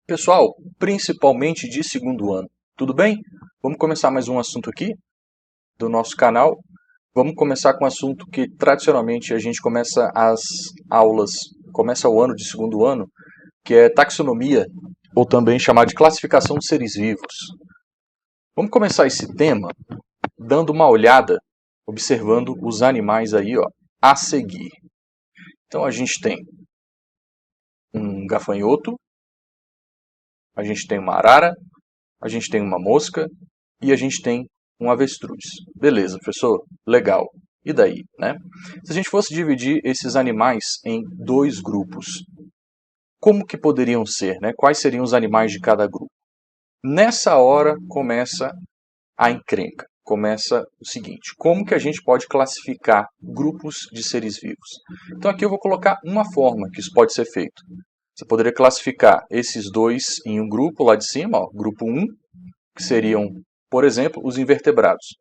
Pessoal, principalmente de segundo ano, tudo bem? Vamos começar mais um assunto aqui do nosso canal. Vamos começar com um assunto que tradicionalmente a gente começa as aulas, começa o ano de segundo ano, que é taxonomia, ou também chamado de classificação de seres vivos. Vamos começar esse tema dando uma olhada, observando os animais aí, ó, a seguir. Então a gente tem um gafanhoto, a gente tem uma arara, a gente tem uma mosca e a gente tem um avestruz. Beleza, professor? Legal. E daí, né? Se a gente fosse dividir esses animais em dois grupos, como que poderiam ser, né? Quais seriam os animais de cada grupo? Nessa hora começa a encrenca. Começa o seguinte: como que a gente pode classificar grupos de seres vivos? Então aqui eu vou colocar uma forma que isso pode ser feito. Você poderia classificar esses dois em um grupo lá de cima, ó, grupo 1, que seriam, por exemplo, os invertebrados.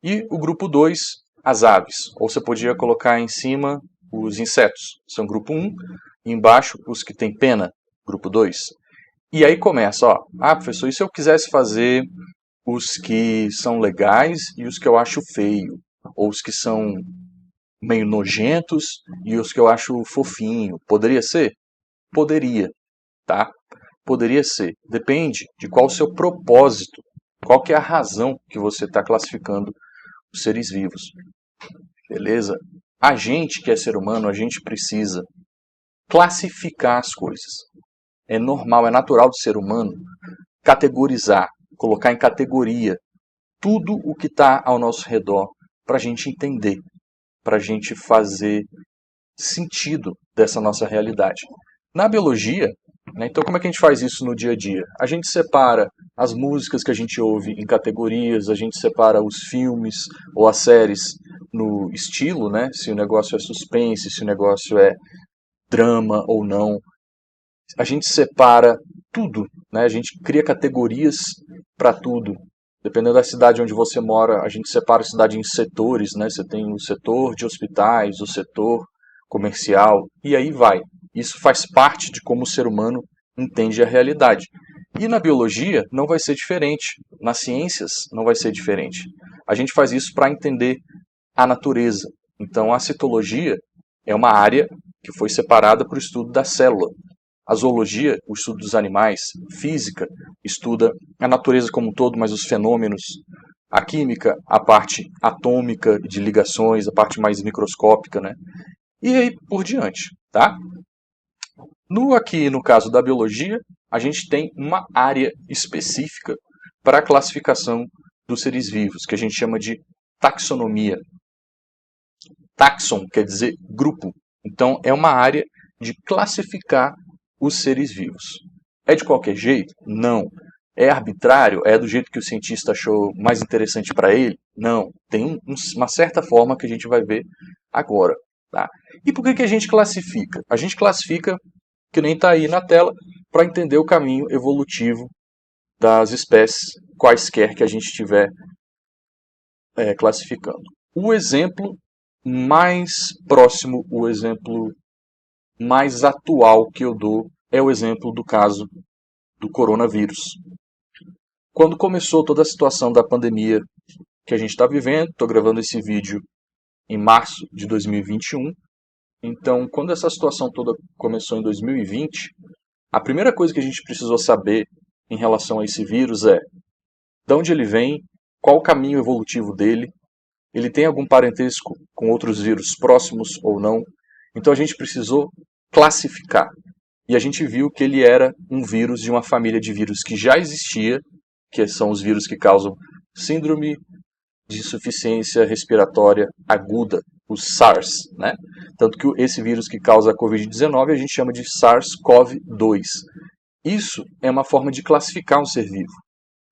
E o grupo 2, as aves. Ou você podia colocar em cima os insetos, são grupo 1, e embaixo os que têm pena, grupo 2. E aí começa, ó, professor, e se eu quisesse fazer os que são legais e os que eu acho feio? Ou os que são meio nojentos e os que eu acho fofinho? Poderia ser? Poderia, tá? Poderia ser. Depende de qual o seu propósito, qual que é a razão que você está classificando os seres vivos. Beleza? A gente que é ser humano, a gente precisa classificar as coisas. É normal, é natural do ser humano categorizar, colocar em categoria tudo o que está ao nosso redor para a gente entender, para a gente fazer sentido dessa nossa realidade. Na biologia, né, então como é que a gente faz isso no dia a dia? A gente separa as músicas que a gente ouve em categorias, a gente separa os filmes ou as séries no estilo, né, se o negócio é suspense, se o negócio é drama ou não. A gente separa tudo, né, a gente cria categorias para tudo. Dependendo da cidade onde você mora, a gente separa a cidade em setores, né? Você tem o setor de hospitais, o setor comercial, e aí vai. Isso faz parte de como o ser humano entende a realidade. E na biologia não vai ser diferente, nas ciências não vai ser diferente. A gente faz isso para entender a natureza. Então a citologia é uma área que foi separada para o estudo da célula. A zoologia, o estudo dos animais, física, estuda a natureza como um todo, mas os fenômenos. A química, a parte atômica de ligações, a parte mais microscópica, né? E aí por diante, tá? Aqui no caso da biologia, a gente tem uma área específica para a classificação dos seres vivos, que a gente chama de taxonomia. Taxon quer dizer grupo. Então é uma área de classificar os seres vivos. É de qualquer jeito? Não. É arbitrário? É do jeito que o cientista achou mais interessante para ele? Não. Tem uma certa forma que a gente vai ver agora. Tá? E por que a gente classifica? A gente classifica, que nem está aí na tela, para entender o caminho evolutivo das espécies, quaisquer que a gente estiver classificando. O exemplo mais próximo, o exemplo mais atual que eu dou é o exemplo do caso do coronavírus. Quando começou toda a situação da pandemia que a gente está vivendo, estou gravando esse vídeo em março de 2021, então quando essa situação toda começou em 2020, a primeira coisa que a gente precisou saber em relação a esse vírus é de onde ele vem, qual o caminho evolutivo dele, ele tem algum parentesco com outros vírus próximos ou não. Então a gente precisou classificar. E a gente viu que ele era um vírus de uma família de vírus que já existia, que são os vírus que causam síndrome de insuficiência respiratória aguda, o SARS, né? Tanto que esse vírus que causa a Covid-19 a gente chama de SARS-CoV-2. Isso é uma forma de classificar um ser vivo.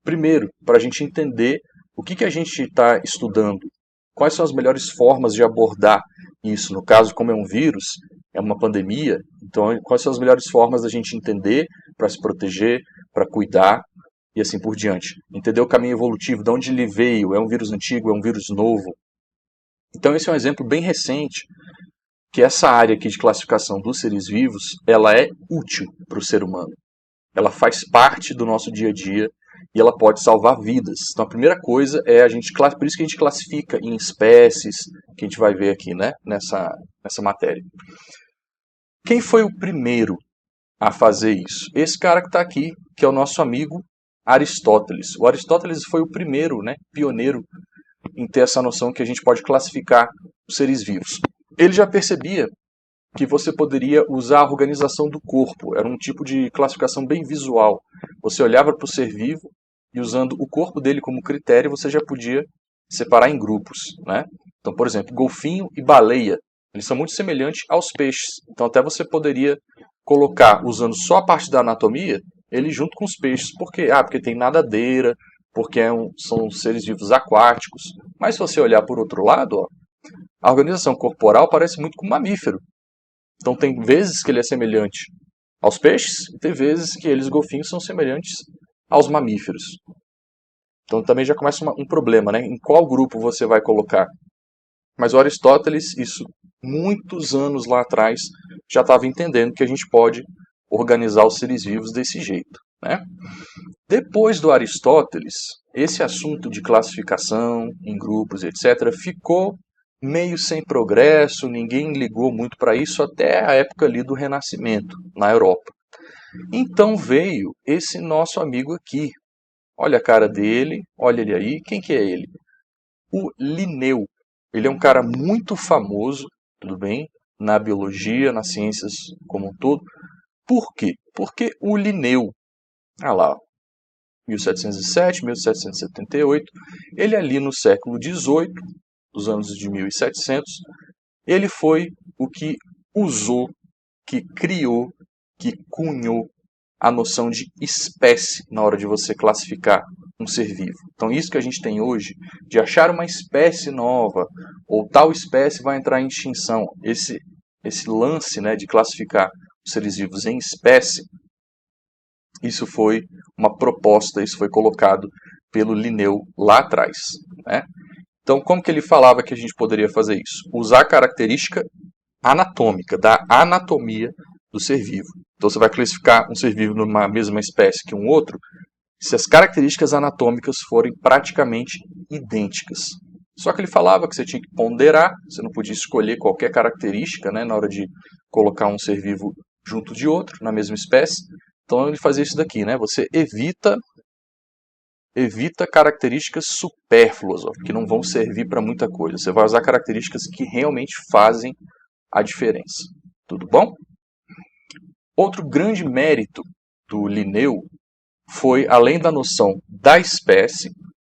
Primeiro, para a gente entender o que a gente está estudando, quais são as melhores formas de abordar isso. No caso, como é um vírus, é uma pandemia, então quais são as melhores formas da gente entender para se proteger, para cuidar e assim por diante. Entender o caminho evolutivo, de onde ele veio, é um vírus antigo, é um vírus novo. Então esse é um exemplo bem recente, que essa área aqui de classificação dos seres vivos, ela é útil para o ser humano. ela faz parte do nosso dia a dia e ela pode salvar vidas. Então a primeira coisa é por isso que a gente classifica em espécies, que a gente vai ver aqui, né, nessa matéria. Quem foi o primeiro a fazer isso? Esse cara que está aqui, que é o nosso amigo Aristóteles. O Aristóteles foi o primeiro, né, pioneiro em ter essa noção que a gente pode classificar os seres vivos. Ele já percebia que você poderia usar a organização do corpo. Era um tipo de classificação bem visual. Você olhava para o ser vivo e usando o corpo dele como critério, você já podia separar em grupos, né? Então, por exemplo, golfinho e baleia, eles são muito semelhantes aos peixes. Então, até você poderia colocar, usando só a parte da anatomia, ele junto com os peixes. Por quê? Porque tem nadadeira, porque são seres vivos aquáticos. Mas se você olhar por outro lado, ó, a organização corporal parece muito com um mamífero. Então tem vezes que ele é semelhante aos peixes e tem vezes que eles, golfinhos, são semelhantes aos mamíferos. Então também já começa um problema, né? Em qual grupo você vai colocar? Mas o Aristóteles, isso muitos anos lá atrás, já estava entendendo que a gente pode organizar os seres vivos desse jeito, né? Depois do Aristóteles, esse assunto de classificação em grupos, etc., ficou meio sem progresso, ninguém ligou muito para isso até a época ali do Renascimento, na Europa. Então veio esse nosso amigo aqui. Olha a cara dele, olha ele aí. Quem que é ele? O Linneu. Ele é um cara muito famoso, tudo bem, na biologia, nas ciências como um todo. Por quê? Porque o Linneu, lá, 1707, 1778, ele ali no século XVIII, dos anos de 1700, ele foi o que usou, que criou, que cunhou a noção de espécie na hora de você classificar um ser vivo. Então isso que a gente tem hoje, de achar uma espécie nova, ou tal espécie vai entrar em extinção, esse lance, né, de classificar os seres vivos em espécie, isso foi uma proposta, isso foi colocado pelo Linneu lá atrás, né? Então, como que ele falava que a gente poderia fazer isso? Usar a característica anatômica, da anatomia do ser vivo. Então, você vai classificar um ser vivo numa mesma espécie que um outro, se as características anatômicas forem praticamente idênticas. Só que ele falava que você tinha que ponderar, você não podia escolher qualquer característica, né, na hora de colocar um ser vivo junto de outro, na mesma espécie. Então, ele fazia isso daqui, né? Você evita características supérfluas, que não vão servir para muita coisa. Você vai usar características que realmente fazem a diferença. Tudo bom? Outro grande mérito do Linneu foi, além da noção da espécie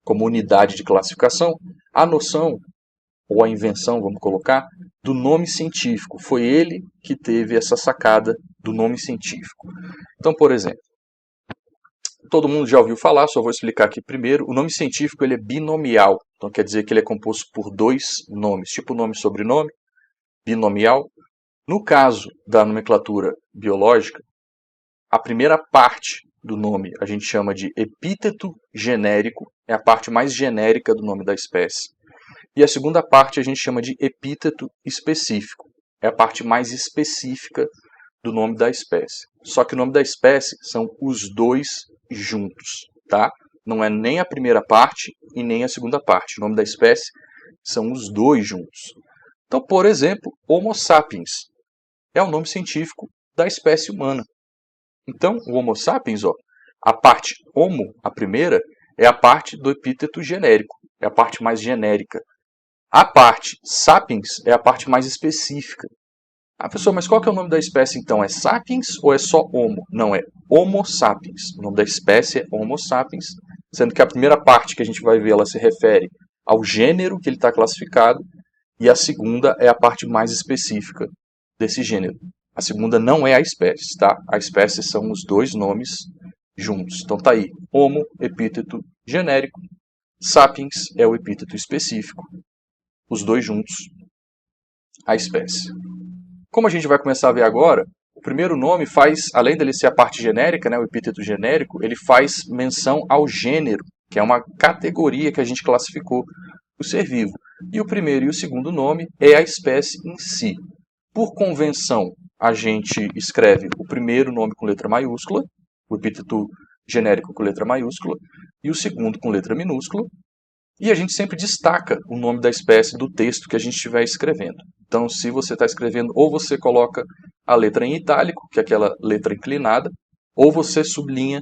como unidade de classificação, a noção, ou a invenção, vamos colocar, do nome científico. Foi ele que teve essa sacada do nome científico. Então, por exemplo, todo mundo já ouviu falar, só vou explicar aqui primeiro. O nome científico ele é binomial, então quer dizer que ele é composto por dois nomes, tipo nome e sobrenome, binomial. No caso da nomenclatura biológica, a primeira parte do nome a gente chama de epíteto genérico, é a parte mais genérica do nome da espécie. E a segunda parte a gente chama de epíteto específico, é a parte mais específica do nome da espécie. Só que o nome da espécie são os dois juntos, tá? Não é nem a primeira parte e nem a segunda parte. O nome da espécie são os dois juntos. Então, por exemplo, Homo sapiens é o nome científico da espécie humana. Então, o Homo sapiens, a parte homo, a primeira, é a parte do epíteto genérico, é a parte mais genérica. A parte sapiens é a parte mais específica. Professor, mas qual que é o nome da espécie então? É sapiens ou é só homo? Não, é Homo sapiens. O nome da espécie é Homo sapiens, sendo que a primeira parte que a gente vai ver, ela se refere ao gênero que ele está classificado, e a segunda é a parte mais específica desse gênero. A segunda não é a espécie, tá? A espécie são os dois nomes juntos. Então tá aí, Homo, epíteto genérico, sapiens é o epíteto específico, os dois juntos, a espécie. Como a gente vai começar a ver agora, o primeiro nome faz, além dele ser a parte genérica, né, o epíteto genérico, ele faz menção ao gênero, que é uma categoria que a gente classificou o ser vivo. E o primeiro e o segundo nome é a espécie em si. Por convenção, a gente escreve o primeiro nome com letra maiúscula o epíteto genérico com letra maiúscula e o segundo com letra minúscula. E a gente sempre destaca o nome da espécie do texto que a gente estiver escrevendo. Então, se você está escrevendo, ou você coloca a letra em itálico, que é aquela letra inclinada, ou você sublinha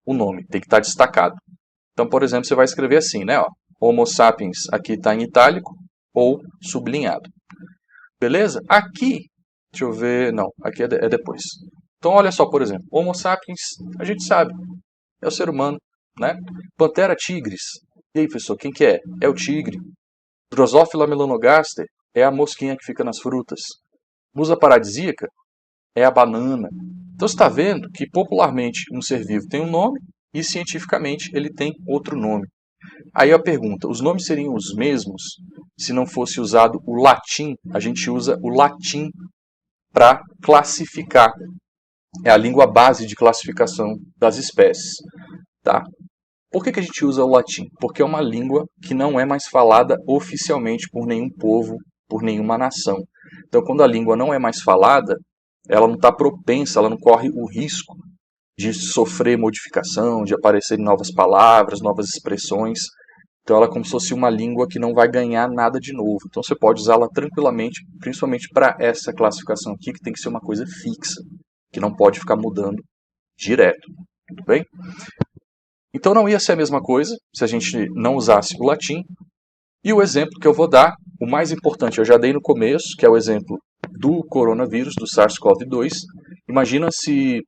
o nome, tem que estar destacado. Então, por exemplo, você vai escrever assim, né? Ó, Homo sapiens aqui está em itálico ou sublinhado. Beleza? Aqui, deixa eu ver, não, aqui é depois. Então, olha só, por exemplo, Homo sapiens, a gente sabe, é o ser humano, né? Panthera tigris, e aí, professor, quem que é? É o tigre. Drosophila melanogaster é a mosquinha que fica nas frutas. Musa paradisíaca é a banana. Então, você está vendo que popularmente um ser vivo tem um nome e cientificamente ele tem outro nome. Aí a pergunta, os nomes seriam os mesmos se não fosse usado o latim? A gente usa o latim para classificar. É a língua base de classificação das espécies. Tá? Por que a gente usa o latim? Porque é uma língua que não é mais falada oficialmente por nenhum povo, por nenhuma nação. Então, quando a língua não é mais falada, ela não está propensa, ela não corre o risco de sofrer modificação, de aparecerem novas palavras, novas expressões. Então ela é como se fosse uma língua que não vai ganhar nada de novo. Então você pode usá-la tranquilamente, principalmente para essa classificação aqui, que tem que ser uma coisa fixa, que não pode ficar mudando direto. Tudo bem? Então não ia ser a mesma coisa se a gente não usasse o latim. E o exemplo que eu vou dar, o mais importante eu já dei no começo, que é o exemplo do coronavírus, do SARS-CoV-2. Imagina se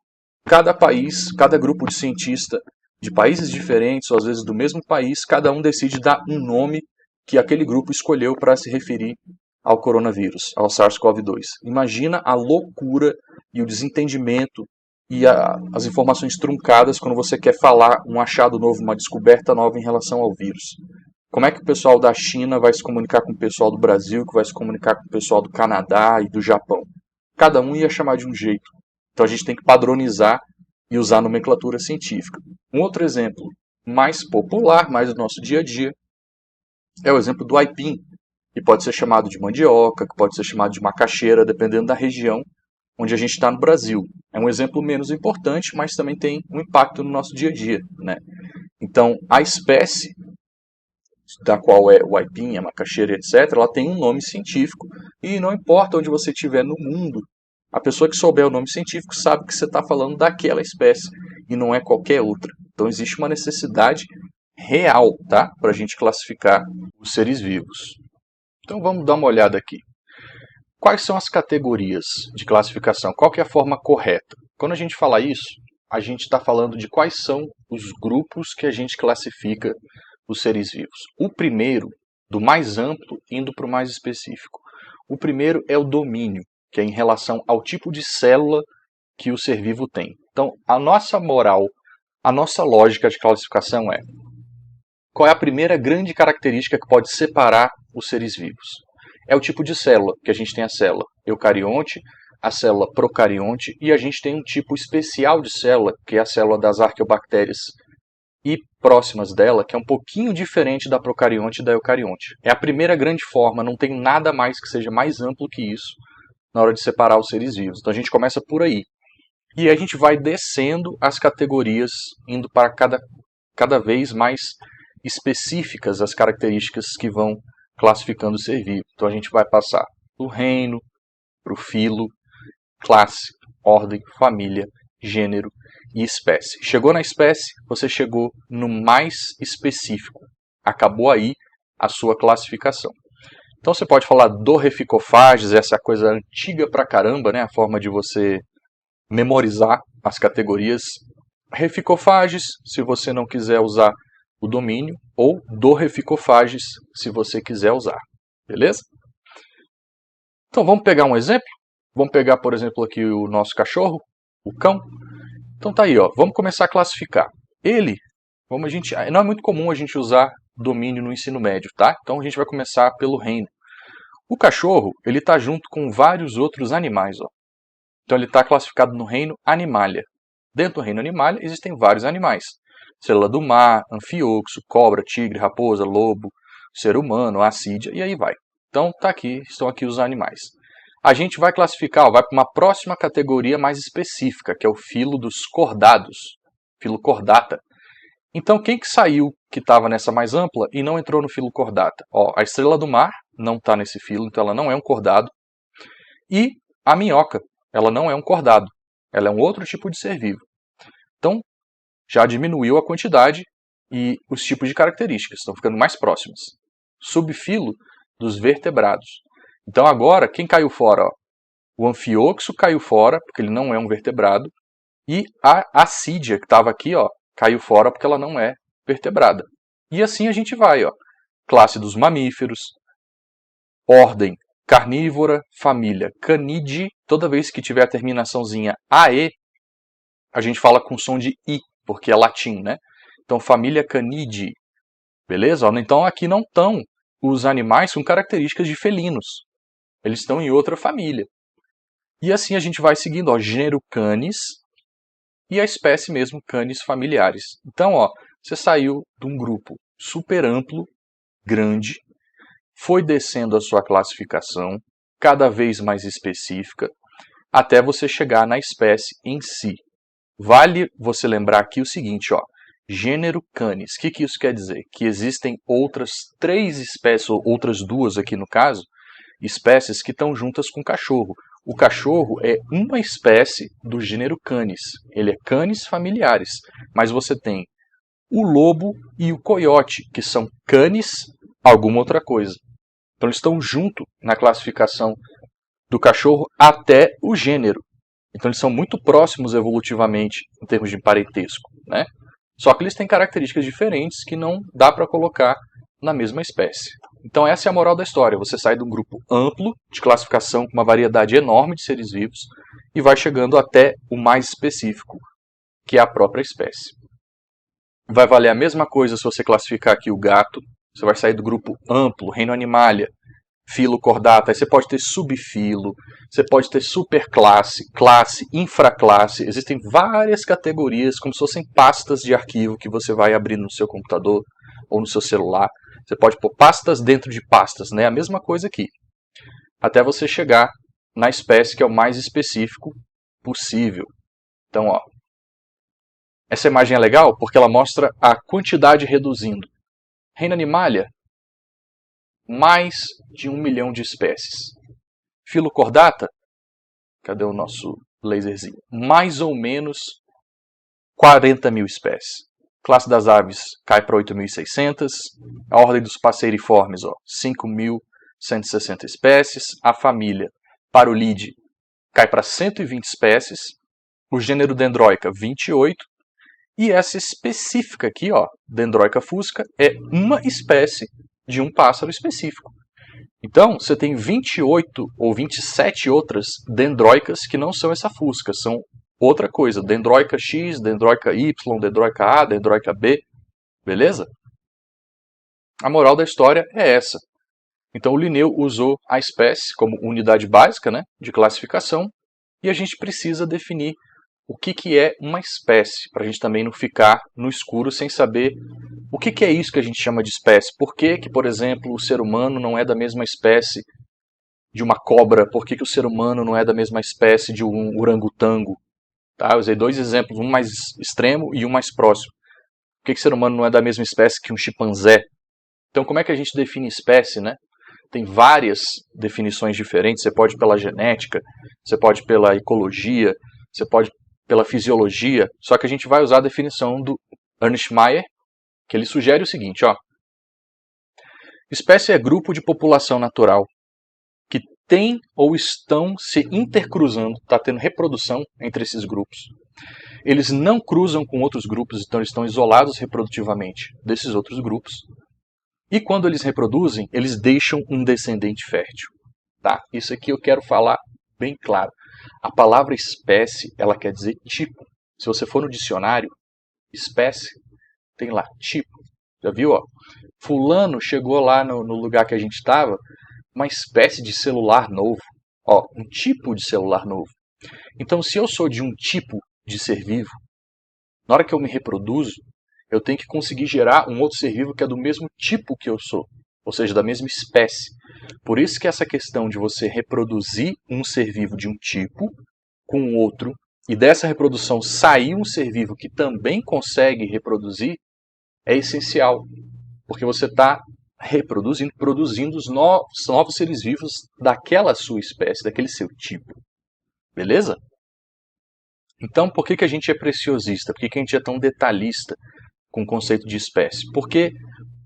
cada país, cada grupo de cientistas de países diferentes, ou às vezes do mesmo país, cada um decide dar um nome que aquele grupo escolheu para se referir ao coronavírus, ao SARS-CoV-2. Imagina a loucura e o desentendimento e as informações truncadas quando você quer falar um achado novo, uma descoberta nova em relação ao vírus. Como é que o pessoal da China vai se comunicar com o pessoal do Brasil, que vai se comunicar com o pessoal do Canadá e do Japão? Cada um ia chamar de um jeito. Então a gente tem que padronizar e usar nomenclatura científica. Um outro exemplo mais popular, mais do nosso dia a dia, é o exemplo do aipim, que pode ser chamado de mandioca, que pode ser chamado de macaxeira, dependendo da região onde a gente está no Brasil. É um exemplo menos importante, mas também tem um impacto no nosso dia a dia, né? Então, a espécie da qual é o aipim, a macaxeira, etc., ela tem um nome científico e não importa onde você estiver no mundo, a pessoa que souber o nome científico sabe que você está falando daquela espécie e não é qualquer outra. Então existe uma necessidade real, tá, para a gente classificar os seres vivos. Então vamos dar uma olhada aqui. Quais são as categorias de classificação? Qual que é a forma correta? Quando a gente fala isso, a gente está falando de quais são os grupos que a gente classifica os seres vivos. O primeiro, do mais amplo, indo para o mais específico. O primeiro é o domínio, que é em relação ao tipo de célula que o ser vivo tem. Então, a nossa moral, a nossa lógica de classificação é: qual é a primeira grande característica que pode separar os seres vivos? É o tipo de célula, que a gente tem a célula eucarionte, a célula procarionte, e a gente tem um tipo especial de célula, que é a célula das arqueobactérias e próximas dela, que é um pouquinho diferente da procarionte e da eucarionte. É a primeira grande forma, não tem nada mais que seja mais amplo que isso na hora de separar os seres vivos. Então a gente começa por aí. E a gente vai descendo as categorias, indo para cada vez mais específicas as características que vão classificando o ser vivo. Então a gente vai passar do reino, para o filo, classe, ordem, família, gênero e espécie. Chegou na espécie, você chegou no mais específico. Acabou aí a sua classificação. Então você pode falar Dorreficofages, essa coisa antiga pra caramba, né? A forma de você memorizar as categorias. Reficofages, se você não quiser usar o domínio, ou Dorreficofages, se você quiser usar. Beleza? Então vamos pegar um exemplo? Vamos pegar, por exemplo, aqui o nosso cachorro, o cão. Então tá aí, ó. Vamos começar a classificar. Ele, não é muito comum a gente usar domínio no ensino médio, tá? Então a gente vai começar pelo reino. O cachorro, ele está junto com vários outros animais, ó. Então ele está classificado no reino Animalia. Dentro do reino Animalia existem vários animais. Célula do mar, anfíoxo, cobra, tigre, raposa, lobo, ser humano, assídia, e aí vai. Então tá aqui, estão aqui os animais. A gente vai classificar, ó, vai para uma próxima categoria mais específica, que é o filo dos cordados. Filocordata. Então, quem que saiu que estava nessa mais ampla e não entrou no filo cordata? Ó, a estrela do mar não está nesse filo, então ela não é um cordado. E a minhoca, ela não é um cordado. Ela é um outro tipo de ser vivo. Então, já diminuiu a quantidade e os tipos de características estão ficando mais próximas. Subfilo dos vertebrados. Então agora, quem caiu fora? Ó? O anfioxo caiu fora, porque ele não é um vertebrado. E a assídia, que estava aqui, ó, caiu fora porque ela não é vertebrada. E assim a gente vai. Ó. Classe dos mamíferos, ordem carnívora, família Canidae. Toda vez que tiver a terminaçãozinha AE, a gente fala com som de I, porque é latim, né? Então, família Canidae, beleza? Então, aqui não estão os animais com características de felinos. Eles estão em outra família. E assim a gente vai seguindo, ó, gênero Canis e a espécie mesmo Canis familiares. Então, ó, você saiu de um grupo super amplo, grande, foi descendo a sua classificação, cada vez mais específica, até você chegar na espécie em si. Vale você lembrar aqui o seguinte, ó, gênero Canis. O que isso quer dizer? Que existem outras 3 espécies, ou outras 2 aqui no caso, espécies que estão juntas com o cachorro. O cachorro é uma espécie do gênero Canis. Ele é Canis familiares. Mas você tem o lobo e o coiote, que são Canis alguma outra coisa. Então eles estão junto na classificação do cachorro até o gênero. Então eles são muito próximos evolutivamente em termos de parentesco, né? Só que eles têm características diferentes que não dá para colocar na mesma espécie. Então essa é a moral da história. Você sai de um grupo amplo de classificação com uma variedade enorme de seres vivos e vai chegando até o mais específico, que é a própria espécie. Vai valer a mesma coisa se você classificar aqui o gato. Você vai sair do grupo amplo, reino animalia, filo cordata, aí você pode ter subfilo, você pode ter superclasse, classe, infraclasse. Existem várias categorias, como se fossem pastas de arquivo que você vai abrir no seu computador ou no seu celular. Você pode pôr pastas dentro de pastas, né? A mesma coisa aqui. Até você chegar na espécie que é o mais específico possível. Então, ó, essa imagem é legal porque ela mostra a quantidade reduzindo. Reino Animalia, mais de 1 milhão de espécies. Filo Cordata, cadê o nosso laserzinho? Mais ou menos 40 mil espécies. Classe das aves cai para 8.600. A ordem dos passeiriformes, 5.160 espécies. A família Parulide cai para 120 espécies. O gênero Dendroica, 28. E essa específica aqui, ó, Dendroica fusca, é uma espécie de um pássaro específico. Então, você tem 28 ou 27 outras dendroicas que não são essa fusca, são outra coisa. Dendroica X, Dendroica Y, Dendroica A, Dendroica B, beleza? A moral da história é essa. Então, o Linneu usou a espécie como unidade básica, né, de classificação, e a gente precisa definir o que é uma espécie, para a gente também não ficar no escuro sem saber o que é isso que a gente chama de espécie. Por que, por exemplo, o ser humano não é da mesma espécie de uma cobra? Por que o ser humano não é da mesma espécie de um orangotango? Tá? Eu usei 2 exemplos, um mais extremo e um mais próximo. Por que o ser humano não é da mesma espécie que um chimpanzé? Então, como é que a gente define espécie, né? Tem várias definições diferentes. Você pode pela genética, você pode pela ecologia, você pode pela fisiologia, só que a gente vai usar a definição do Ernst Mayr, que ele sugere o seguinte, ó. Espécie é grupo de população natural que tem ou estão se intercruzando, está tendo reprodução entre esses grupos. Eles não cruzam com outros grupos, então eles estão isolados reprodutivamente desses outros grupos. E quando eles reproduzem, eles deixam um descendente fértil. Tá? Isso aqui eu quero falar bem claro. A palavra espécie, ela quer dizer tipo. Se você for no dicionário, espécie, tem lá, tipo. Já viu? Ó? Fulano chegou lá no lugar que a gente estava, uma espécie de celular novo. Ó, um tipo de celular novo. Então, se eu sou de um tipo de ser vivo, na hora que eu me reproduzo, eu tenho que conseguir gerar um outro ser vivo que é do mesmo tipo que eu sou. Ou seja, da mesma espécie. Por isso que essa questão de você reproduzir um ser vivo de um tipo com outro e dessa reprodução sair um ser vivo que também consegue reproduzir, é essencial, porque você está produzindo os novos seres vivos daquela sua espécie, daquele seu tipo. Beleza? Então, por que a gente é preciosista? Por que a gente é tão detalhista com o conceito de espécie? Porque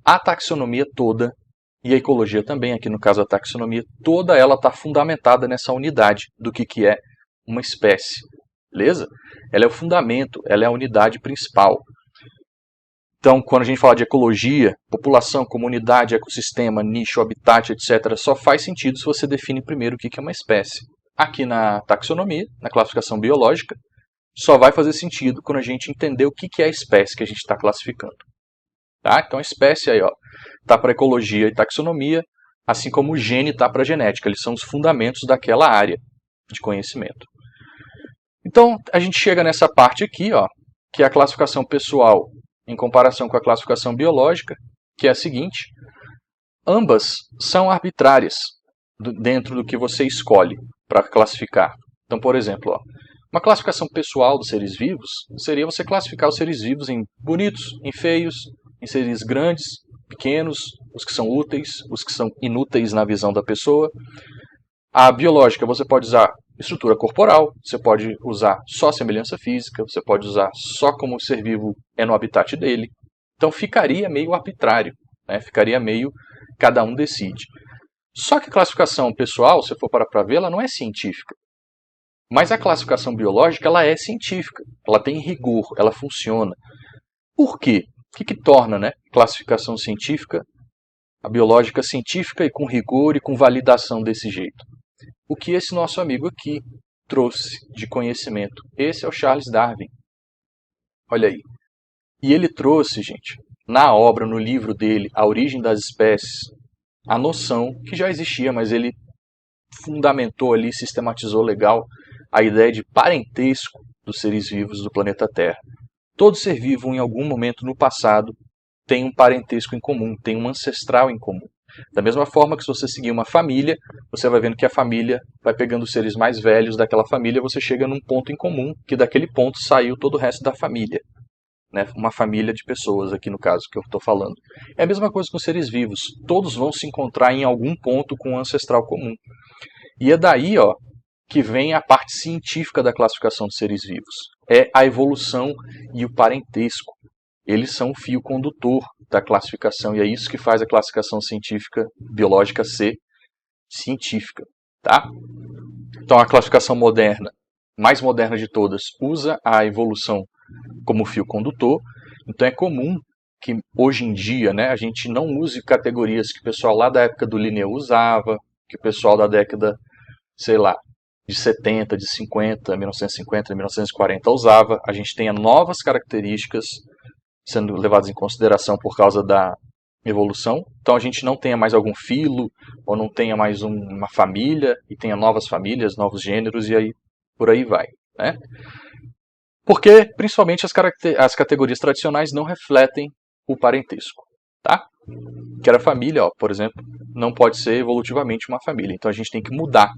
a taxonomia toda, e a ecologia também, aqui no caso a taxonomia, toda ela está fundamentada nessa unidade do que é uma espécie. Beleza? Ela é o fundamento, ela é a unidade principal. Então, quando a gente fala de ecologia, população, comunidade, ecossistema, nicho, habitat, etc., só faz sentido se você define primeiro o que é uma espécie. Aqui na taxonomia, na classificação biológica, só vai fazer sentido quando a gente entender o que é a espécie que a gente está classificando. Tá? Então, a espécie aí está para ecologia e taxonomia, assim como o gene está para a genética. Eles são os fundamentos daquela área de conhecimento. Então, a gente chega nessa parte aqui, que é a classificação pessoal em comparação com a classificação biológica, que é a seguinte: ambas são arbitrárias dentro do que você escolhe para classificar. Então, por exemplo, uma classificação pessoal dos seres vivos seria você classificar os seres vivos em bonitos, em feios, em seres grandes, pequenos, os que são úteis, os que são inúteis na visão da pessoa. A biológica você pode usar estrutura corporal, você pode usar só semelhança física, você pode usar só como o ser vivo é no habitat dele. Então ficaria meio arbitrário, né? Ficaria meio cada um decide. Só que a classificação pessoal, se for para ver, ela não é científica. Mas a classificação biológica ela é científica, ela tem rigor, ela funciona. Por quê? O que torna, né, classificação científica, a biológica científica e com rigor e com validação desse jeito? O que esse nosso amigo aqui trouxe de conhecimento. Esse é o Charles Darwin. Olha aí. E ele trouxe, gente, na obra, no livro dele, A Origem das Espécies, a noção que já existia, mas ele fundamentou ali, sistematizou legal a ideia de parentesco dos seres vivos do planeta Terra. Todo ser vivo, em algum momento no passado, tem um parentesco em comum, tem um ancestral em comum. Da mesma forma que se você seguir uma família, você vai vendo que a família vai pegando os seres mais velhos daquela família, você chega num ponto em comum, que daquele ponto saiu todo o resto da família. Né? Uma família de pessoas, aqui no caso que eu estou falando. É a mesma coisa com os seres vivos. Todos vão se encontrar em algum ponto com um ancestral comum. E é daí que vem a parte científica da classificação de seres vivos. É a evolução e o parentesco. Eles são o fio condutor da classificação, e é isso que faz a classificação científica biológica ser científica. Tá? Então a classificação moderna, mais moderna de todas, usa a evolução como fio condutor. Então é comum que hoje em dia, né, a gente não use categorias que o pessoal lá da época do Linneu usava, que o pessoal da década, sei lá, de 70, de 50, 1950, 1940 usava. A gente tenha novas características sendo levadas em consideração por causa da evolução. Então a gente não tenha mais algum filo, ou não tenha mais uma família, e tenha novas famílias, novos gêneros, e aí por aí vai. Né? Porque, principalmente, as categorias tradicionais não refletem o parentesco. Tá? Que era família, por exemplo, não pode ser evolutivamente uma família. Então a gente tem que mudar.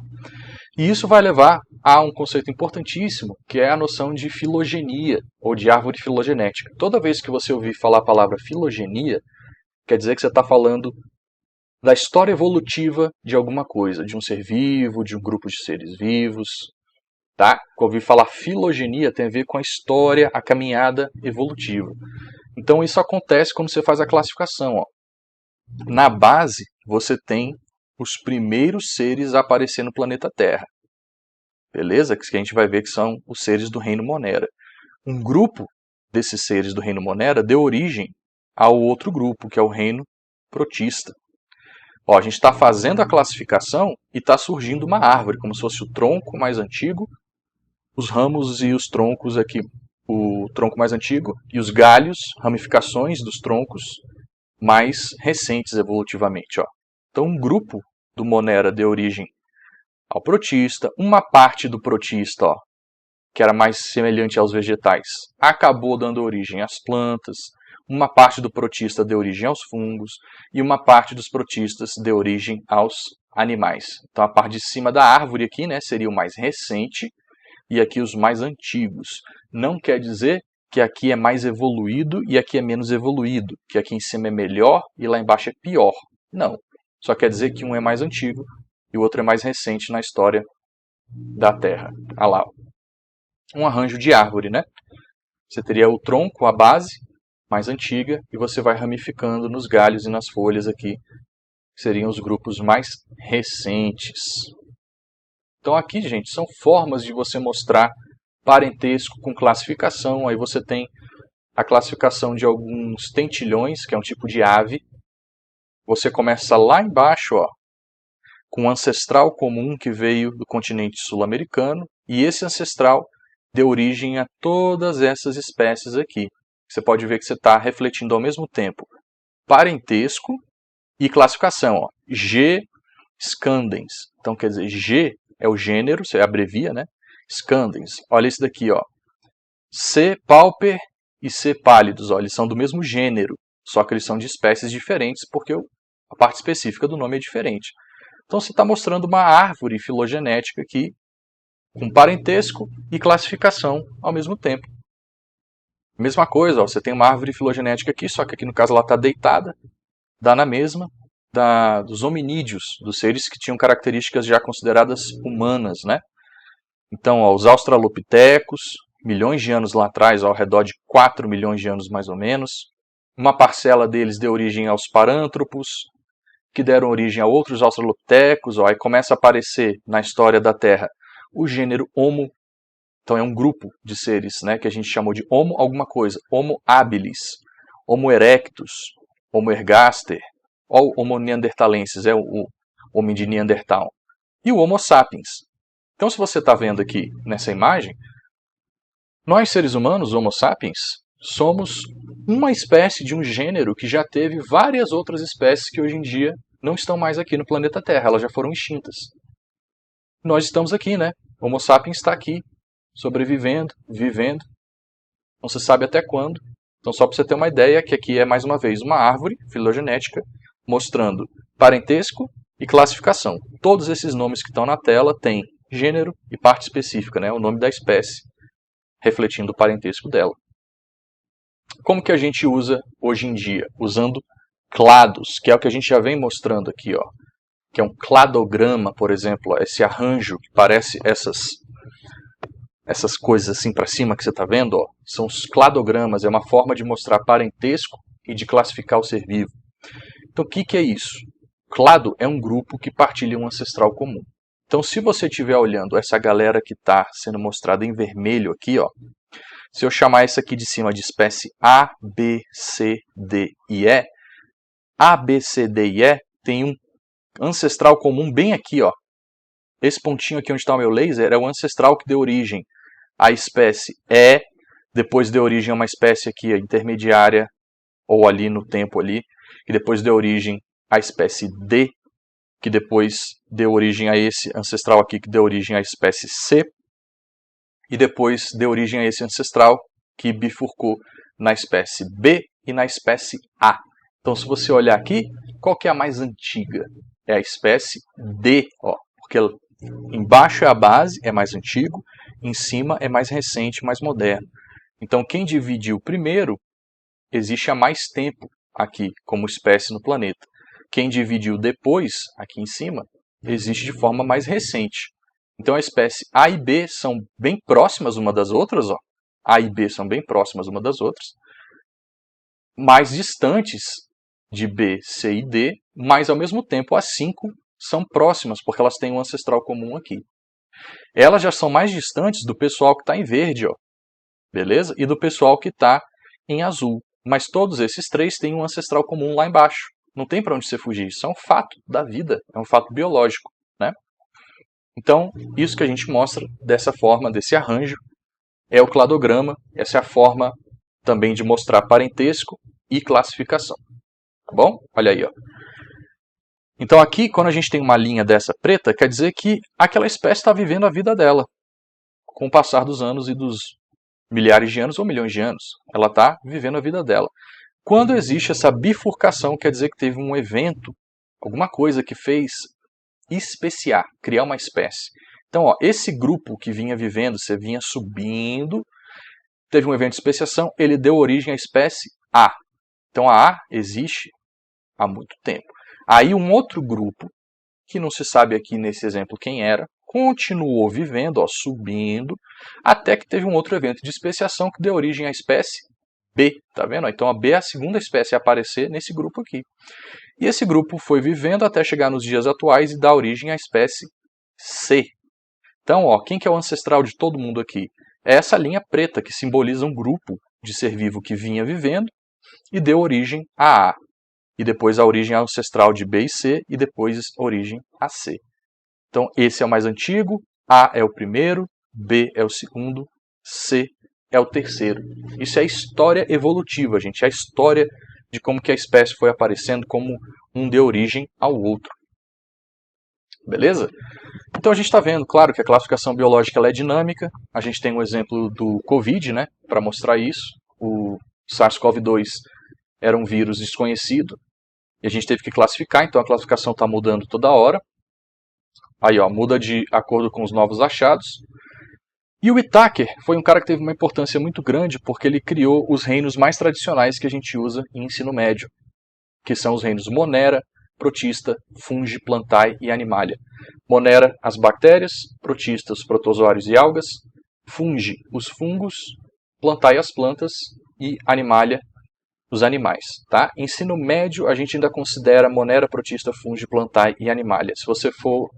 E isso vai levar a um conceito importantíssimo, que é a noção de filogenia, ou de árvore filogenética. Toda vez que você ouvir falar a palavra filogenia, quer dizer que você está falando da história evolutiva de alguma coisa, de um ser vivo, de um grupo de seres vivos. Tá? Ouvir falar filogenia tem a ver com a história, a caminhada evolutiva. Então isso acontece quando você faz a classificação. Na base, você tem os primeiros seres a aparecer no planeta Terra. Beleza? Que a gente vai ver que são os seres do reino Monera. Um grupo desses seres do reino Monera deu origem ao outro grupo, que é o reino Protista. A gente está fazendo a classificação e está surgindo uma árvore, como se fosse o tronco mais antigo, os ramos e os troncos aqui, o tronco mais antigo, e os galhos, ramificações dos troncos mais recentes evolutivamente. Então um grupo do Monera deu origem ao protista, uma parte do protista, que era mais semelhante aos vegetais, acabou dando origem às plantas, uma parte do protista deu origem aos fungos, e uma parte dos protistas deu origem aos animais. Então a parte de cima da árvore aqui, né, seria o mais recente, e aqui os mais antigos. Não quer dizer que aqui é mais evoluído e aqui é menos evoluído, que aqui em cima é melhor e lá embaixo é pior. Não. Só quer dizer que um é mais antigo e o outro é mais recente na história da Terra. Olha lá. Um arranjo de árvore, né? Você teria o tronco, a base, mais antiga, e você vai ramificando nos galhos e nas folhas aqui, que seriam os grupos mais recentes. Então aqui, gente, são formas de você mostrar parentesco com classificação. Aí você tem a classificação de alguns tentilhões, que é um tipo de ave. Você começa lá embaixo, ó, com um ancestral comum que veio do continente sul-americano, e esse ancestral deu origem a todas essas espécies aqui. Você pode ver que você está refletindo ao mesmo tempo parentesco e classificação. Ó. G. scandens. Então, quer dizer, G é o gênero, você abrevia, né? Scandens. Olha esse daqui, ó. C. pauper e C. pálidos. Ó, eles são do mesmo gênero, só que eles são de espécies diferentes, porque a parte específica do nome é diferente. Então, você está mostrando uma árvore filogenética aqui, com parentesco e classificação ao mesmo tempo. Mesma coisa, ó, você tem uma árvore filogenética aqui, só que aqui no caso ela está deitada, dá na mesma dos hominídeos, dos seres que tinham características já consideradas humanas, né? Então, ó, os australopitecos, milhões de anos lá atrás, ao redor de 4 milhões de anos mais ou menos. Uma parcela deles deu origem aos parântropos, que deram origem a outros australopitecos. Ó, aí começa a aparecer na história da Terra o gênero Homo. Então é um grupo de seres, né, que a gente chamou de Homo alguma coisa. Homo habilis, Homo erectus, Homo ergaster, ou Homo neanderthalensis, é o homem de Neandertal. E o Homo sapiens. Então se você está vendo aqui nessa imagem, nós seres humanos, Homo sapiens, somos uma espécie de um gênero que já teve várias outras espécies que hoje em dia não estão mais aqui no planeta Terra, elas já foram extintas. Nós estamos aqui, né? Homo sapiens está aqui, sobrevivendo, vivendo, não se sabe até quando. Então só para você ter uma ideia que aqui é mais uma vez uma árvore filogenética mostrando parentesco e classificação. Todos esses nomes que estão na tela têm gênero e parte específica, né? O nome da espécie, refletindo o parentesco dela. Como que a gente usa hoje em dia? Usando clados, que é o que a gente já vem mostrando aqui, ó. Que é um cladograma, por exemplo, ó, esse arranjo que parece essas coisas assim para cima que você está vendo, ó, são os cladogramas, é uma forma de mostrar parentesco e de classificar o ser vivo. Então o que é isso? Clado é um grupo que partilha um ancestral comum. Então se você estiver olhando essa galera que está sendo mostrada em vermelho aqui, ó, se eu chamar essa aqui de cima de espécie A, B, C, D e E, A, B, C, D e E tem um ancestral comum bem aqui, ó. Esse pontinho aqui onde está o meu laser é o ancestral que deu origem à espécie E, depois deu origem a uma espécie aqui intermediária, ou ali no tempo ali, que depois deu origem à espécie D, que depois deu origem a esse ancestral aqui, que deu origem à espécie C, e depois deu origem a esse ancestral que bifurcou na espécie B e na espécie A. Então, se você olhar aqui, qual que é a mais antiga? É a espécie D, ó, porque embaixo é a base, é mais antigo, em cima é mais recente, mais moderno. Então, quem dividiu primeiro, existe há mais tempo aqui como espécie no planeta. Quem dividiu depois, aqui em cima, existe de forma mais recente. Então a espécie A e B são bem próximas uma das outras, ó. A e B são bem próximas uma das outras, mais distantes de B, C e D, mas ao mesmo tempo as 5 são próximas, porque elas têm um ancestral comum aqui. Elas já são mais distantes do pessoal que está em verde, ó, beleza? E do pessoal que está em azul. Mas todos esses três têm um ancestral comum lá embaixo. Não tem para onde você fugir. Isso é um fato da vida, é um fato biológico, né? Então, isso que a gente mostra dessa forma, desse arranjo, é o cladograma. Essa é a forma também de mostrar parentesco e classificação. Tá bom? Olha aí, ó. Então aqui, quando a gente tem uma linha dessa preta, quer dizer que aquela espécie está vivendo a vida dela. Com o passar dos anos e dos milhares de anos ou milhões de anos. Ela está vivendo a vida dela. Quando existe essa bifurcação, quer dizer que teve um evento, alguma coisa que fez especiar, criar uma espécie. Então, ó, esse grupo que vinha vivendo, você vinha subindo, teve um evento de especiação, ele deu origem à espécie A. Então a A existe há muito tempo. Aí um outro grupo, que não se sabe aqui nesse exemplo quem era, continuou vivendo, ó, subindo, até que teve um outro evento de especiação que deu origem à espécie B, tá vendo? Então a B é a segunda espécie a aparecer nesse grupo aqui. E esse grupo foi vivendo até chegar nos dias atuais e dar origem à espécie C. Então, ó, quem que é o ancestral de todo mundo aqui? É essa linha preta que simboliza um grupo de ser vivo que vinha vivendo e deu origem a A. E depois a origem ancestral de B e C e depois a origem a C. Então, esse é o mais antigo, A é o primeiro, B é o segundo, C é o terceiro. Isso é história evolutiva, gente. É a história de como que a espécie foi aparecendo, como um deu origem ao outro. Beleza? Então a gente está vendo, claro, que a classificação biológica ela é dinâmica. A gente tem um exemplo do Covid, né, para mostrar isso. O SARS-CoV-2 era um vírus desconhecido e a gente teve que classificar, então a classificação está mudando toda hora. Aí, ó, muda de acordo com os novos achados. E o Whittaker foi um cara que teve uma importância muito grande porque ele criou os reinos mais tradicionais que a gente usa em ensino médio, que são os reinos Monera, Protista, Fungi, Plantae e Animalia. Monera, as bactérias, Protista, os protozoários e algas, Fungi, os fungos, Plantae, as plantas e Animalia, os animais. Tá? Ensino médio, a gente ainda considera Monera, Protista, Fungi, Plantae e Animalia. Se você for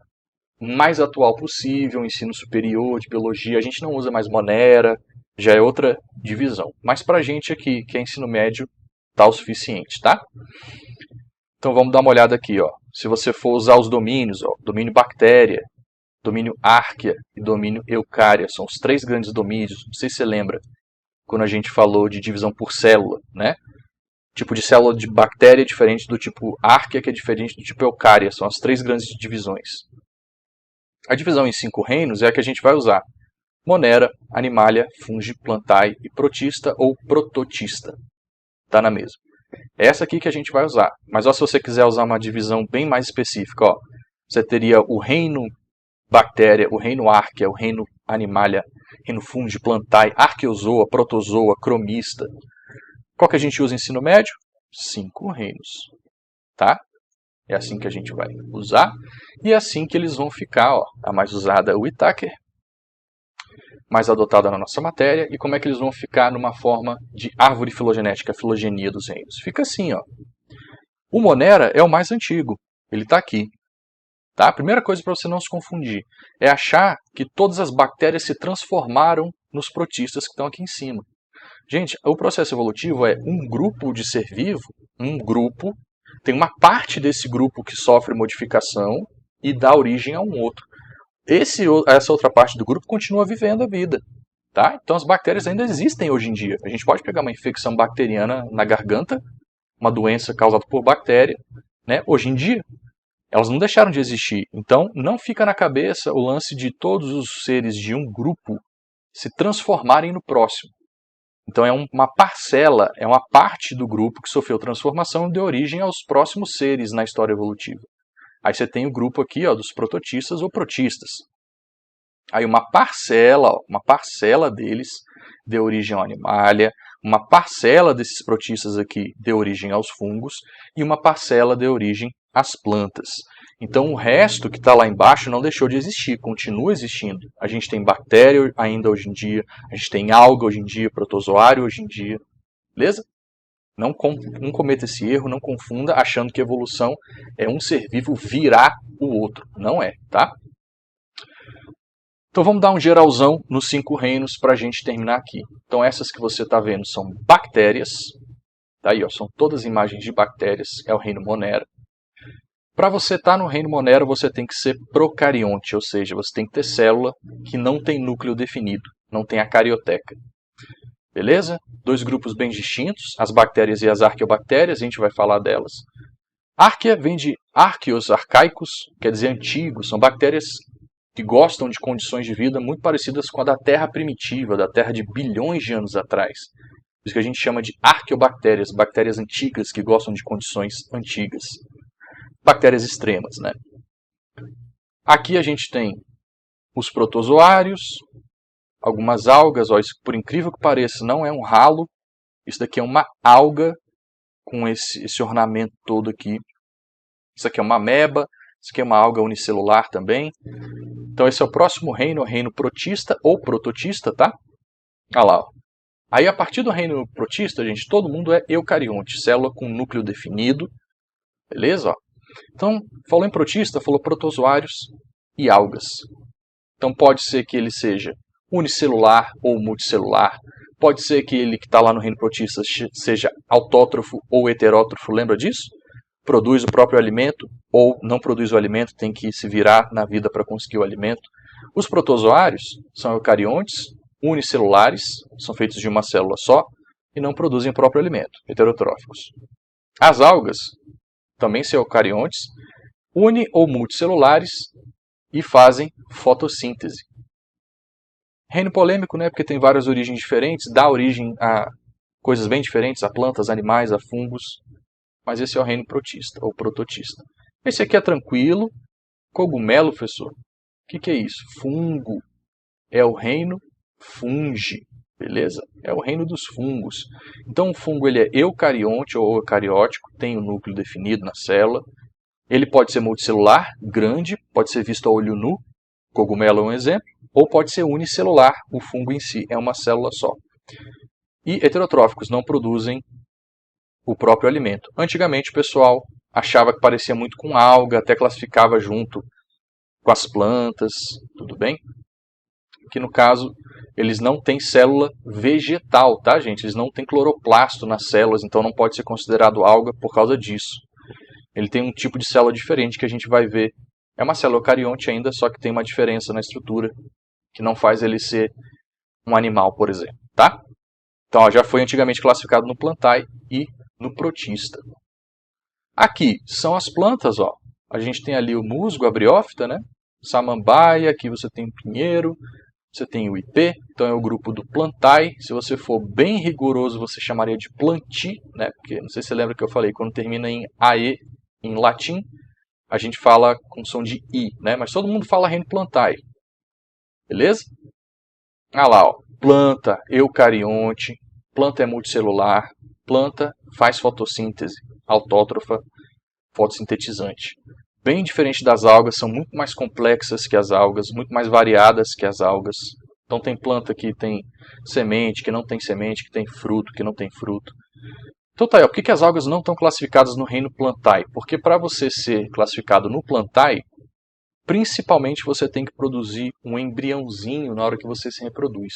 mais atual possível, ensino superior de biologia, a gente não usa mais Monera, já é outra divisão. Mas pra gente aqui, que é ensino médio, tá o suficiente, tá? Então vamos dar uma olhada aqui, ó. Se você for usar os domínios, ó, domínio bactéria, domínio árquea e domínio eucária, são os três grandes domínios. Não sei se você lembra quando a gente falou de divisão por célula, né? O tipo de célula de bactéria é diferente do tipo árquea, que é diferente do tipo eucária. São as três grandes divisões. A divisão em 5 reinos é a que a gente vai usar. Monera, Animalia, Fungi, Plantae e Protista ou Prototista. Tá na mesma. É essa aqui que a gente vai usar. Mas ó, se você quiser usar uma divisão bem mais específica, ó, você teria o reino bactéria, o reino árquea, o reino animalia, reino fungi, plantae, arqueozoa, protozoa, cromista. Qual que a gente usa em ensino médio? 5 reinos. Tá? É assim que a gente vai usar. E é assim que eles vão ficar. Ó, a mais usada é o Whittaker, mais adotada na nossa matéria, e como é que eles vão ficar numa forma de árvore filogenética, a filogenia dos reinos. Fica assim, ó. O Monera é o mais antigo, ele está aqui. Tá? A primeira coisa para você não se confundir é achar que todas as bactérias se transformaram nos protistas que estão aqui em cima. Gente, o processo evolutivo é um grupo de ser vivo, um grupo, tem uma parte desse grupo que sofre modificação e dá origem a um outro. Essa outra parte do grupo continua vivendo a vida. Tá? Então as bactérias ainda existem hoje em dia. A gente pode pegar uma infecção bacteriana na garganta, uma doença causada por bactéria, né? Hoje em dia. Elas não deixaram de existir. Então não fica na cabeça o lance de todos os seres de um grupo se transformarem no próximo. Então é uma parcela, é uma parte do grupo que sofreu transformação e deu origem aos próximos seres na história evolutiva. Aí você tem o grupo aqui, ó, dos prototistas ou protistas. Aí uma parcela deles deu origem à animalia, uma parcela desses protistas aqui deu origem aos fungos e uma parcela deu origem às plantas. Então o resto que está lá embaixo não deixou de existir, continua existindo. A gente tem bactéria ainda hoje em dia, a gente tem alga hoje em dia, protozoário hoje em dia, beleza? Não cometa esse erro, não confunda achando que evolução é um ser vivo virar o outro. Não é, tá? Então vamos dar um geralzão nos 5 reinos para a gente terminar aqui. Então essas que você está vendo são bactérias. Tá aí, ó, são todas imagens de bactérias, é o reino Monera. Para você estar no reino Monera, você tem que ser procarionte, ou seja, você tem que ter célula que não tem núcleo definido, não tem a carioteca. Beleza? 2 grupos bem distintos, as bactérias e as arqueobactérias, a gente vai falar delas. Arquea vem de arqueos, arcaicos, quer dizer antigos, são bactérias que gostam de condições de vida muito parecidas com a da Terra primitiva, da Terra de bilhões de anos atrás. Isso que a gente chama de arqueobactérias, bactérias antigas que gostam de condições antigas. Bactérias extremas, né? Aqui a gente tem os protozoários, algumas algas, ó, isso por incrível que pareça não é um ralo, isso daqui é uma alga com esse ornamento todo aqui. Isso aqui é uma ameba, isso aqui é uma alga unicelular também. Então esse é o próximo reino, o reino protista ou prototista, tá? Olha lá, ó. Aí a partir do reino protista, gente, todo mundo é eucarionte, célula com núcleo definido, beleza? Ó. Então, falou em protista, falou protozoários e algas. Então pode ser que ele seja unicelular ou multicelular, pode ser que ele que está lá no reino protista seja autótrofo ou heterótrofo, lembra disso? Produz o próprio alimento ou não produz o alimento, tem que se virar na vida para conseguir o alimento. Os protozoários são eucariontes, unicelulares, são feitos de uma célula só e não produzem o próprio alimento, heterotróficos. As algas também são eucariontes, uni ou multicelulares e fazem fotossíntese. Reino polêmico, né, porque tem várias origens diferentes, dá origem a coisas bem diferentes, a plantas, animais, a fungos, mas esse é o reino protista ou prototista. Esse aqui é tranquilo. Cogumelo, professor? O que é isso? Fungo. É o reino fungi, beleza? É o reino dos fungos. Então o fungo ele é eucarionte ou eucariótico, tem o núcleo definido na célula. Ele pode ser multicelular, grande, pode ser visto a olho nu, cogumelo é um exemplo, ou pode ser unicelular, o fungo em si é uma célula só. E heterotróficos não produzem o próprio alimento. Antigamente o pessoal achava que parecia muito com alga, até classificava junto com as plantas, tudo bem? Que no caso eles não têm célula vegetal, tá, gente? Eles não têm cloroplasto nas células, então não pode ser considerado alga por causa disso. Ele tem um tipo de célula diferente que a gente vai ver. É uma célula eucarionte ainda, só que tem uma diferença na estrutura que não faz ele ser um animal, por exemplo, tá? Então ó, já foi antigamente classificado no plantae e no protista. Aqui são as plantas, ó. A gente tem ali o musgo, a briófita, né? Samambaia, aqui você tem o pinheiro, você tem o ipê, então é o grupo do plantae. Se você for bem rigoroso, você chamaria de planti, né? Porque não sei se você lembra que eu falei, quando termina em ae em latim, a gente fala com som de i, né? Mas todo mundo fala reino plantae. Beleza? Ah lá, ó. Planta, eucarionte, planta é multicelular, planta faz fotossíntese, autótrofa, fotossintetizante. Bem diferente das algas, são muito mais complexas que as algas, muito mais variadas que as algas. Então tem planta que tem semente, que não tem semente, que tem fruto, que não tem fruto. Então tá aí, ó, por que as algas não estão classificadas no reino plantae? Porque para você ser classificado no plantae, principalmente você tem que produzir um embriãozinho na hora que você se reproduz.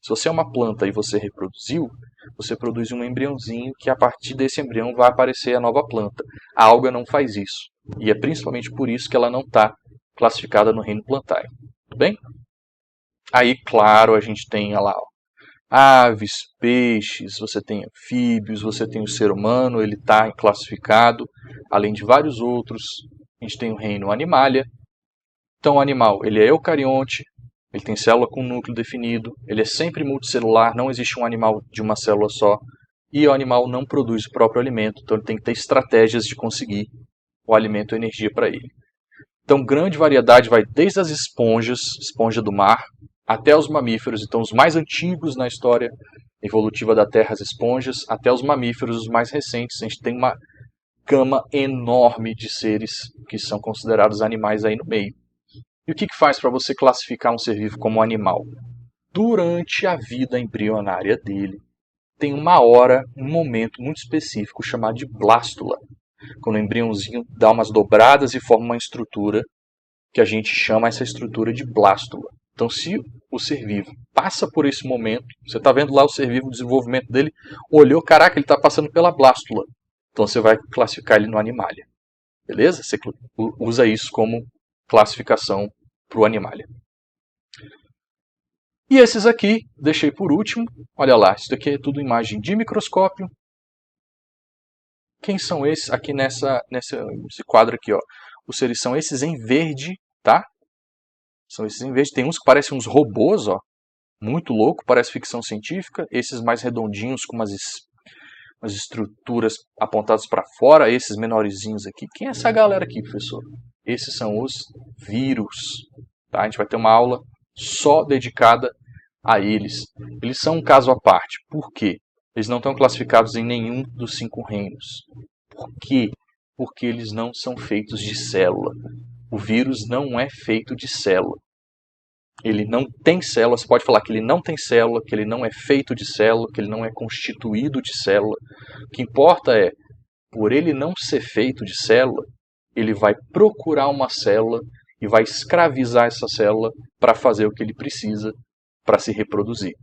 Se você é uma planta e você reproduziu, você produz um embriãozinho que a partir desse embrião vai aparecer a nova planta. A alga não faz isso. E é principalmente por isso que ela não está classificada no reino plantae. Tudo bem? Aí, claro, a gente tem lá, ó, aves, peixes, você tem anfíbios, você tem o ser humano, ele está classificado, além de vários outros. A gente tem o reino animalia. Então o animal ele é eucarionte, ele tem célula com núcleo definido, ele é sempre multicelular, não existe um animal de uma célula só, e o animal não produz o próprio alimento, então ele tem que ter estratégias de conseguir o alimento e a energia para ele. Então grande variedade vai desde as esponjas, esponja do mar, até os mamíferos, então os mais antigos na história evolutiva da Terra, as esponjas, até os mamíferos, os mais recentes. A gente tem uma gama enorme de seres que são considerados animais aí no meio. E o que faz para você classificar um ser vivo como animal? Durante a vida embrionária dele, tem uma hora, um momento muito específico chamado de blástula. Quando o embriãozinho dá umas dobradas e forma uma estrutura que a gente chama essa estrutura de blástula. Então, se o ser vivo passa por esse momento, você está vendo lá o ser vivo, o desenvolvimento dele, olhou, caraca, ele está passando pela blástula. Então, você vai classificar ele no animalia. Beleza? Você usa isso como classificação para o animalia. E esses aqui, deixei por último. Olha lá, isso daqui é tudo imagem de microscópio. Quem são esses? Aqui nesse quadro aqui, ó. Os seres são esses em verde, tá? São esses em verde. Tem uns que parecem uns robôs, ó. Muito louco, parece ficção científica. Esses mais redondinhos, com umas estruturas apontadas para fora. Esses menorzinhos aqui. Quem é essa galera aqui, professor? Esses são os vírus, Tá? A gente vai ter uma aula só dedicada a eles. Eles são um caso à parte. Por quê? Eles não estão classificados em nenhum dos 5 reinos. Por quê? Porque eles não são feitos de célula. O vírus não é feito de célula. Ele não tem célula, você pode falar que ele não tem célula, que ele não é feito de célula, que ele não é constituído de célula. O que importa é, por ele não ser feito de célula, ele vai procurar uma célula e vai escravizar essa célula para fazer o que ele precisa para se reproduzir.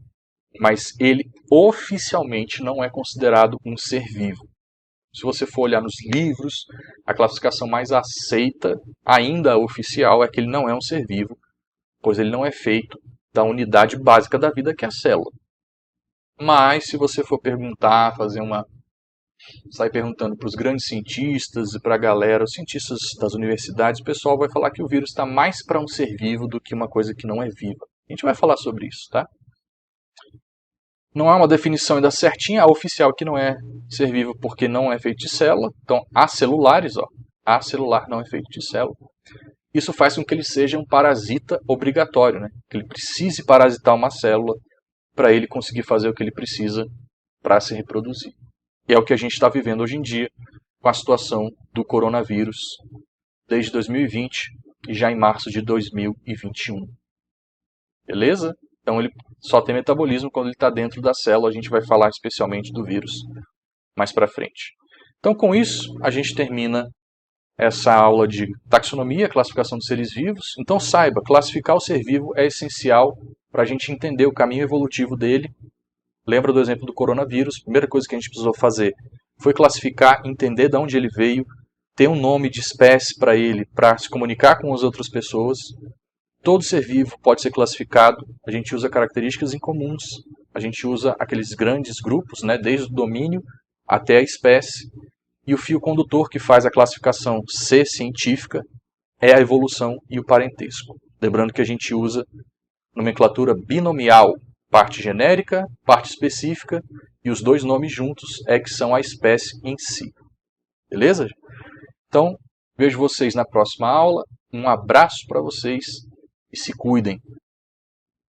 Mas ele oficialmente não é considerado um ser vivo. Se você for olhar nos livros, a classificação mais aceita, ainda oficial, é que ele não é um ser vivo, pois ele não é feito da unidade básica da vida, que é a célula. Mas se você for perguntar, sair perguntando para os grandes cientistas e para a galera, os cientistas das universidades, o pessoal vai falar que o vírus está mais para um ser vivo do que uma coisa que não é viva. A gente vai falar sobre isso, tá? Não há uma definição ainda certinha, a oficial que não é ser vivo porque não é feito de célula. Então, acelulares, acelular não é feito de célula. Isso faz com que ele seja um parasita obrigatório, né? Que ele precise parasitar uma célula para ele conseguir fazer o que ele precisa para se reproduzir. E é o que a gente está vivendo hoje em dia com a situação do coronavírus desde 2020 e já em março de 2021. Beleza? Então ele só tem metabolismo quando ele está dentro da célula. A gente vai falar especialmente do vírus mais para frente. Então com isso a gente termina essa aula de taxonomia, classificação dos seres vivos. Então saiba, classificar o ser vivo é essencial para a gente entender o caminho evolutivo dele. Lembra do exemplo do coronavírus? A primeira coisa que a gente precisou fazer foi classificar, entender de onde ele veio, ter um nome de espécie para ele, para se comunicar com as outras pessoas. Todo ser vivo pode ser classificado, a gente usa características incomuns, a gente usa aqueles grandes grupos, né, desde o domínio até a espécie, e o fio condutor que faz a classificação ser científica é a evolução e o parentesco. Lembrando que a gente usa nomenclatura binomial, parte genérica, parte específica, e os dois nomes juntos é que são a espécie em si. Beleza? Então, vejo vocês na próxima aula, um abraço para vocês, e se cuidem.